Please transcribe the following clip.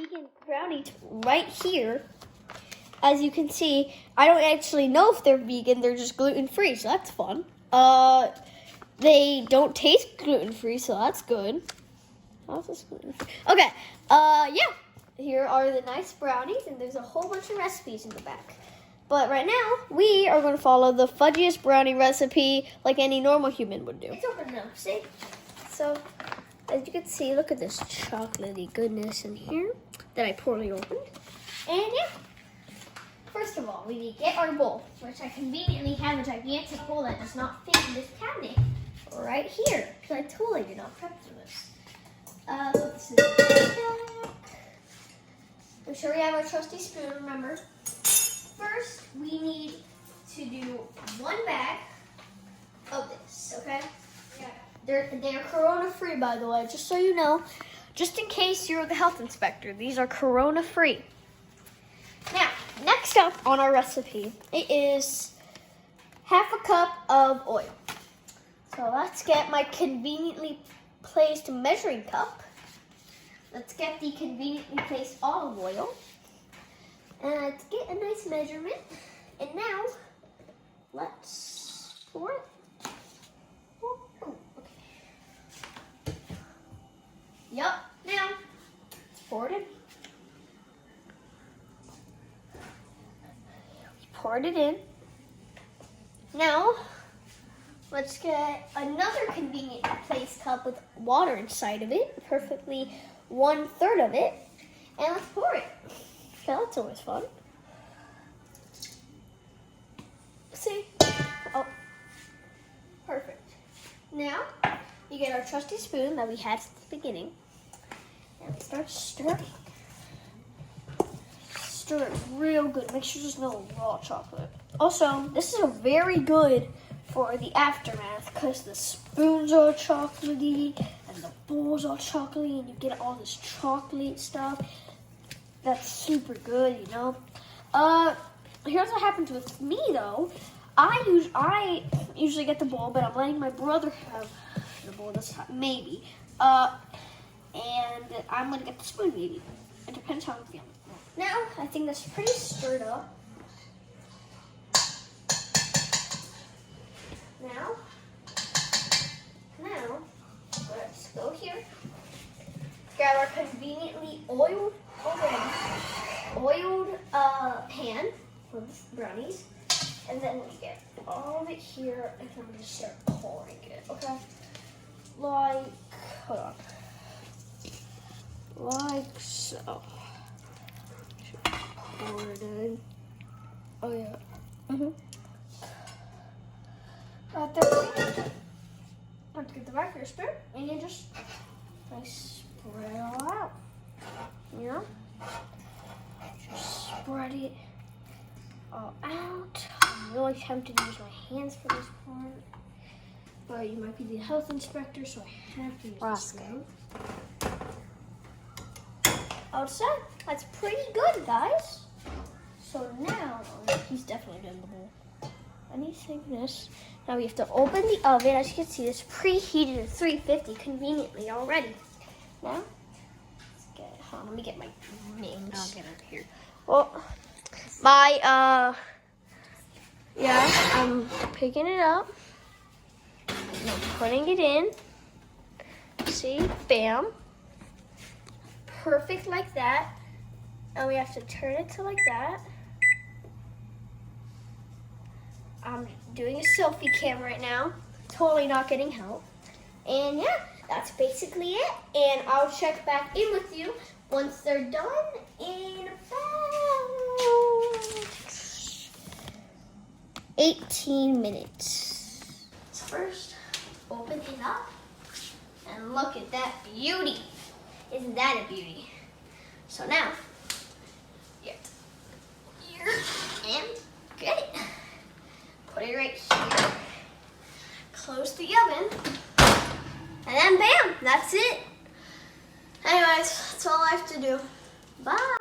vegan brownies right here. As you can see, I don't actually know if they're vegan. They're just gluten-free, so that's fun. They don't taste gluten-free, so that's good. How's this gluten-free? Okay, yeah. Here are the nice brownies, and there's a whole bunch of recipes in the back. But right now, we are going to follow the fudgiest brownie recipe like any normal human would do. It's open now, see? So, as you can see, look at this chocolatey goodness in here that I poorly opened. And yeah, first of all, we need to get our bowl, which I conveniently have a gigantic bowl that does not fit in this cabinet right here, because I totally did not prep for this. So this is back. Make sure we have our trusty spoon, remember. First, we need to do 1 bag of this, okay? Yeah. They're corona-free, by the way, just so you know. Just in case you're the health inspector, these are corona-free. Now, next up on our recipe, it is 1/2 cup of oil. So let's get my conveniently placed measuring cup. Let's get the conveniently placed olive oil. And let's get a nice measurement. And now, let's pour it. Oh, okay. Yup, now, let's pour it in. Poured it in. Now, let's get another conveniently placed cup with water inside of it, perfectly 1/3 of it, and let's pour it. Okay, that's always fun. See? Oh, perfect. Now, you get our trusty spoon that we had at the beginning, and we start stirring. Stir it real good. Make sure there's no raw chocolate. Also, this is very good for the aftermath because the spoons are chocolatey and the bowls are chocolatey, and you get all this chocolate stuff. That's super good, you know. Here's what happens with me though. I usually get the bowl, but I'm letting my brother have the bowl this time, maybe. And I'm gonna get the spoon, maybe. It depends how I'm feeling. Now, I think that's pretty stirred up. Now, let's go here. Grab our conveniently oiled pan for the brownies. And then we get all of it here, and then we just start pouring it, okay? Like, hold on. Like so. Pour it in. Oh yeah. At that point, have to get the back of your spoon, and you just spread it all out. You know? Just spread it all out. I'm really tempted to use my hands for this part, but you might be the health inspector, so I have to use the spoon. Outside, that's pretty good, guys. So now, he's definitely done the bowl. Anything this. Now we have to open the oven. As you can see, it's preheated at 350 conveniently already. Now, let's get it. Hold on, let me get my names. I'll get it here. Well, I'm picking it up. I'm putting it in. See, bam. Perfect like that. And we have to turn it to like that. I'm doing a selfie cam right now. Totally not getting help. And yeah, that's basically it. And I'll check back in with you once they're done in about 18 minutes. First, open it up. And look at that beauty. Isn't that a beauty? So now, here, and get it. Put it right here. Close the oven. And then bam, that's it. Anyways, that's all I have to do. Bye.